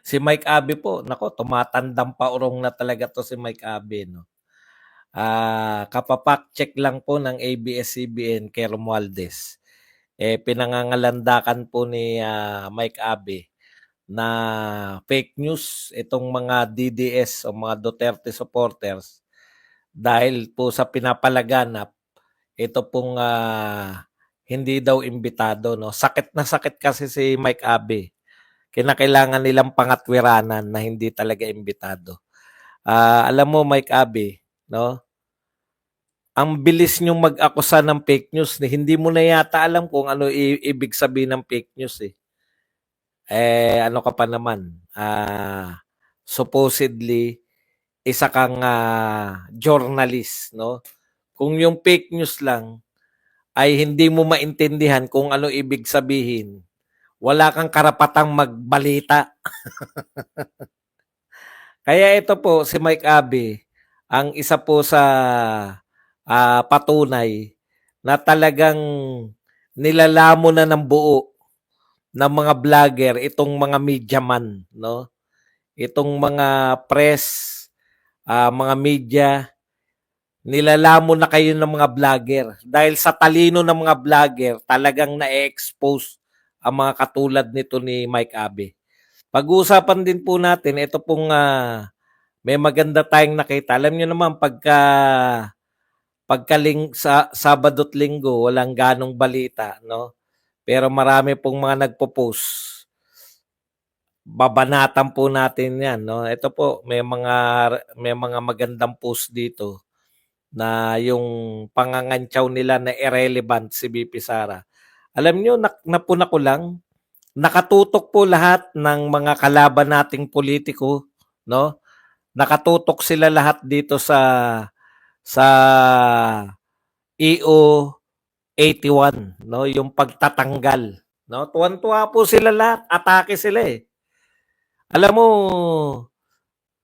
Si Mike Abe po, nako, tumatandang paurong na talaga to si Mike Abe, no? Kapapak check lang po ng ABS-CBN kay Romualdez. Pinangangalandakan po ni Mike Abe na fake news itong mga DDS o mga Duterte supporters dahil po sa pinapalaganap ito pong hindi daw imbitado, no? Sakit na sakit kasi si Mike Abe. Kinakailangan nilang pangatwiranan na hindi talaga imbitado. Alam mo, Mike Abe, no? Ang bilis niyong mag-akusa ng fake news. Hindi mo na yata alam kung ano ibig sabihin ng fake news eh. Ano ka pa naman? Supposedly, isa kang journalist, no? Kung yung fake news lang ay hindi mo maintindihan kung ano ibig sabihin, wala kang karapatang magbalita. Kaya ito po si Mike Abe, ang isa po sa patunay na talagang nilalamo na ng buo ng mga vlogger itong mga media man, no? Itong mga press, mga media, nilalamo na kayo ng mga vlogger. Dahil sa talino ng mga vlogger, talagang na-expose ang mga katulad nito ni Mike Abe. Pag-uusapan din po natin, ito pong may maganda tayong nakita. Alam niyo naman, sa Sabado't Linggo, walang ganong balita, no? Pero marami pong mga nagpo-post. Babanatan po natin 'yan, no? Ito po, may mga magandang post dito na yung pangangantyaw nila na irrelevant si BP Sara. Alam niyo, napuna ko lang, nakatutok po lahat ng mga kalaban nating politiko, no? Nakatutok sila lahat dito sa EO 81, no? Yung pagtatanggal, no? Tuwan-tuwa po sila lahat, atake sila eh. Alam mo,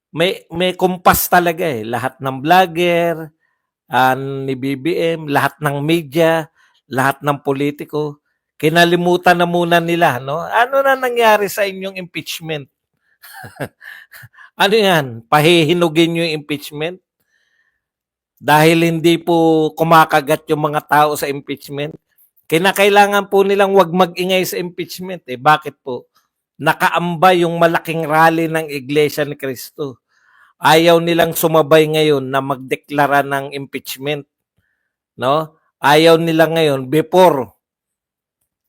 may kumpas talaga eh. Lahat ng vlogger, ni BBM, lahat ng media, lahat ng politiko, kinalimutan na muna nila, no? Ano na nangyari sa inyong impeachment? Ano yan? Pahihinugin nyo yung impeachment? Dahil hindi po kumakagat yung mga tao sa impeachment? Kinakailangan po nilang wag mag-ingay sa impeachment eh. Bakit po? Nakaamba yung malaking rally ng Iglesia ni Cristo. Ayaw nilang sumabay ngayon na magdeklara ng impeachment, no? Ayaw nila ngayon before,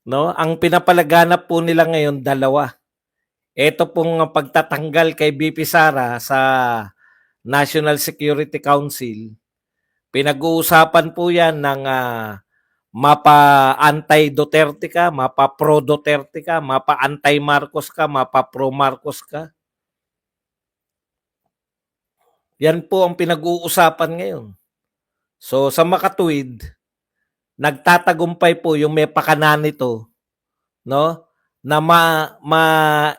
no? Ang pinapalaganap po nila ngayon dalawa. Ito pong pagtatanggal kay BP Sara sa National Security Council. Pinag-uusapan po 'yan ng mapa anti-Duterte ka, mapa pro-Duterte ka, mapa anti-Marcos ka, mapa pro-Marcos ka. Yan po ang pinag-uusapan ngayon. So sa makatuwid, nagtatagumpay po yung may pakanan nito, no? Na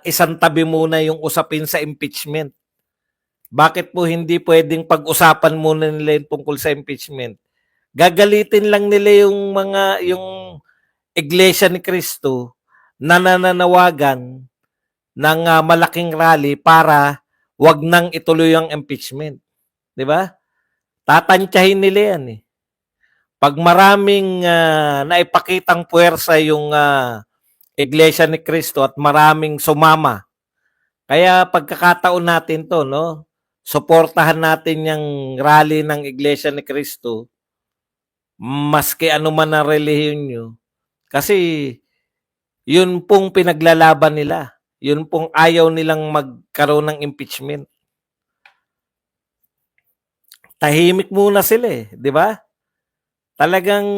isang tabi muna yung usapin sa impeachment. Bakit po hindi pwedeng pag-usapan muna nila yung tungkol sa impeachment? Gagalitin lang nila yung Iglesia ni Cristo na nananawagan ng malaking rally para wag nang ituloy ang impeachment. 'Di ba? Tatantyahin nila yan eh. Pag maraming naipakitang puwersa yung Iglesia ni Cristo at maraming sumama, kaya pagkakataon natin to, no? Suportahan natin yung rally ng Iglesia ni Cristo, maski ano man ang relihiyon nyo. Kasi yun pong pinaglalaban nila. Yun pong ayaw nilang magkaroon ng impeachment. Tahimik muna sila eh, di ba? Talagang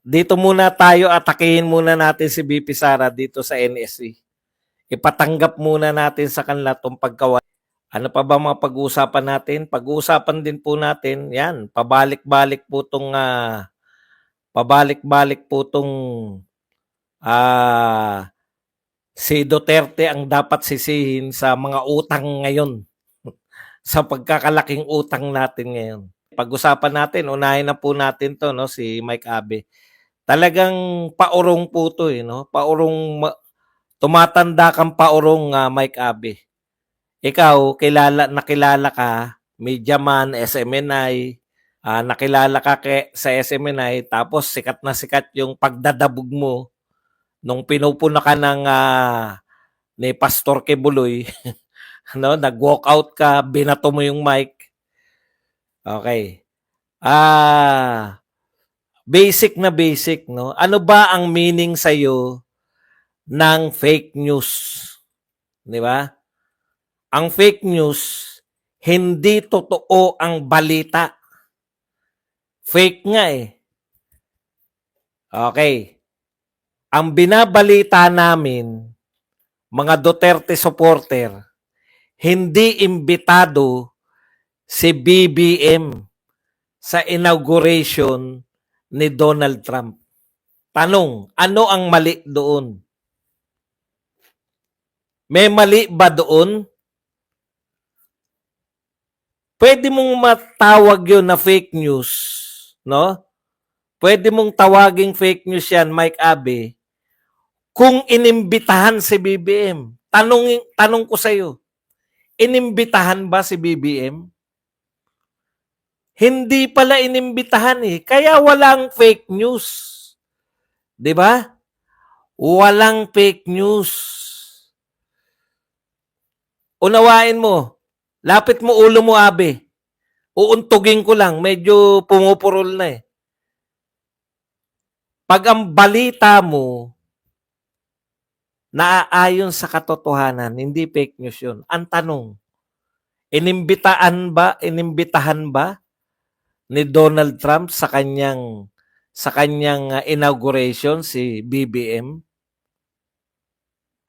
dito muna tayo, atakihin muna natin si BP Sara dito sa NSC. Ipatanggap muna natin sa kanila itong pagkawa. Ano pa ba mga pag-uusapan natin? Pag-uusapan din po natin, yan, pabalik-balik po itong si Duterte ang dapat sisihin sa mga utang ngayon. Sa pagkakalaking utang natin ngayon. Pag-usapan natin, unahin na po natin to, no, si Mike Abe. Talagang paurong po to eh, no? Paurong tumatanda kang paurong, Mike Abe. Ikaw, nakilala ka, Mediaman, SMNI, nakilala ka sa SMNI, tapos sikat na sikat yung pagdadabog mo nung pinupuna ka ni Pastor Kibuloy, no? Nag-walk out ka, binato mo yung mic. Okay. Basic na basic, no? Ano ba ang meaning sa'yo ng fake news? Di ba? Ang fake news, hindi totoo ang balita. Fake nga eh. Okay. Ang binabalita namin, mga Duterte supporter, hindi imbitado si BBM sa inauguration ni Donald Trump. Tanong, ano ang mali doon? May mali ba doon? Pwede mong matawag yun na fake news, no? Pwede mong tawaging fake news yan, Mike Abe, kung inimbitahan si BBM. Tanong ko sa'yo, inimbitahan ba si BBM? Hindi pala inimbitahan eh. Kaya walang fake news. 'Di ba? Walang fake news. Unawain mo. Lapit mo ulo mo, Abe. Uuntugin ko lang. Medyo pumupurol na eh. Pag ang balita mo naaayon sa katotohanan, hindi fake news yun. Ang tanong, inimbitahan ba ni Donald Trump sa kanyang inauguration si BBM?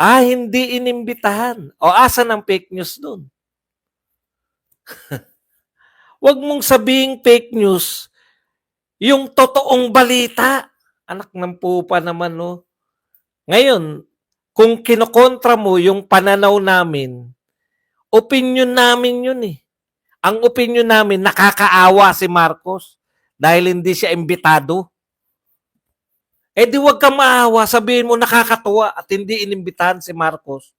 Hindi inimbitahan. O asan ang fake news doon? Huwag mong sabihing fake news yung totoong balita. Anak ng pupa naman, no? Ngayon, kung kinokontra mo yung pananaw namin, opinion namin yun eh. Ang opinion namin, nakakaawa si Marcos dahil hindi siya imbitado. Di wag kang maawa, sabihin mo nakakatuwa at hindi inimbitahan si Marcos.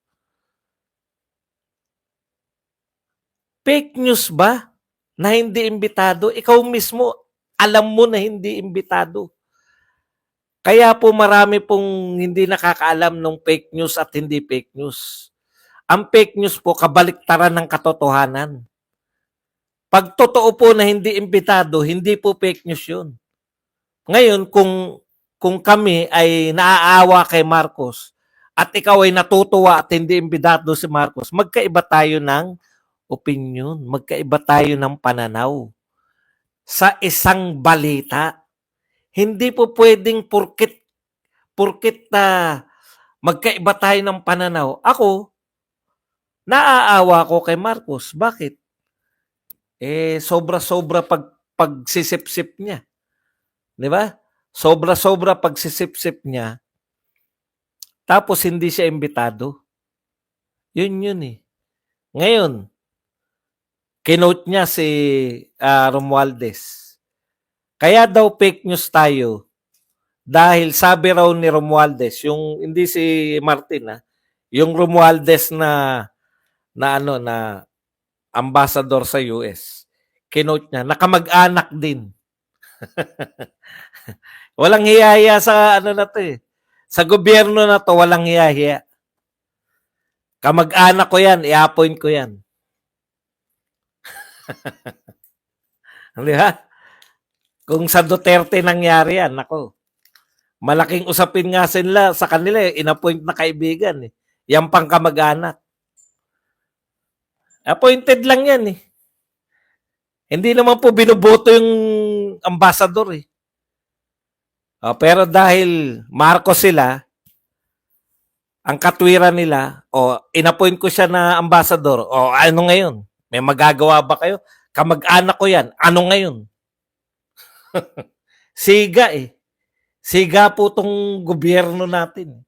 Fake news ba na hindi imbitado? Ikaw mismo, alam mo na hindi imbitado. Kaya po marami pong hindi nakakaalam ng fake news at hindi fake news. Ang fake news po, kabaliktaran ng katotohanan. Pag totoo po na hindi imbitado, hindi po fake news yun. Ngayon, kung kami ay naaawa kay Marcos at ikaw ay natutuwa at hindi imbitado si Marcos, magkaiba tayo ng opinion, magkaiba tayo ng pananaw sa isang balita. Hindi po pwedeng porkit magkaiba tayo ng pananaw. Ako, naaawa ko kay Marcos. Bakit? Sobra-sobra pagsisip-sip niya. Di ba? Sobra-sobra pagsisip-sip niya. Tapos hindi siya imbitado. Yun eh. Ngayon, kinote niya si Romualdez. Kaya daw fake news tayo dahil sabi raw ni Romualdez, yung hindi si Martin yung Romualdez na ambassador sa US. Kinote niya, nakamag-anak din. Walang hiyaya sa na to eh. Sa gobyerno na to, walang hiyaya. Kamag-anak ko yan, i-appoint ko yan. Di ba? Kung sa Duterte nangyari yan, ako. Malaking usapin nga sila sa kanila, in-appoint na kaibigan. Yan pang kamag-anak. Appointed lang yan eh. Hindi naman po binuboto yung ambassador eh. Pero dahil Marcos sila, ang katwiran nila, in-appoint ko siya na ambassador, ano ngayon? May magagawa ba kayo? Kamag-anak ko yan. Ano ngayon? Siga eh. Siga po tong gobyerno natin.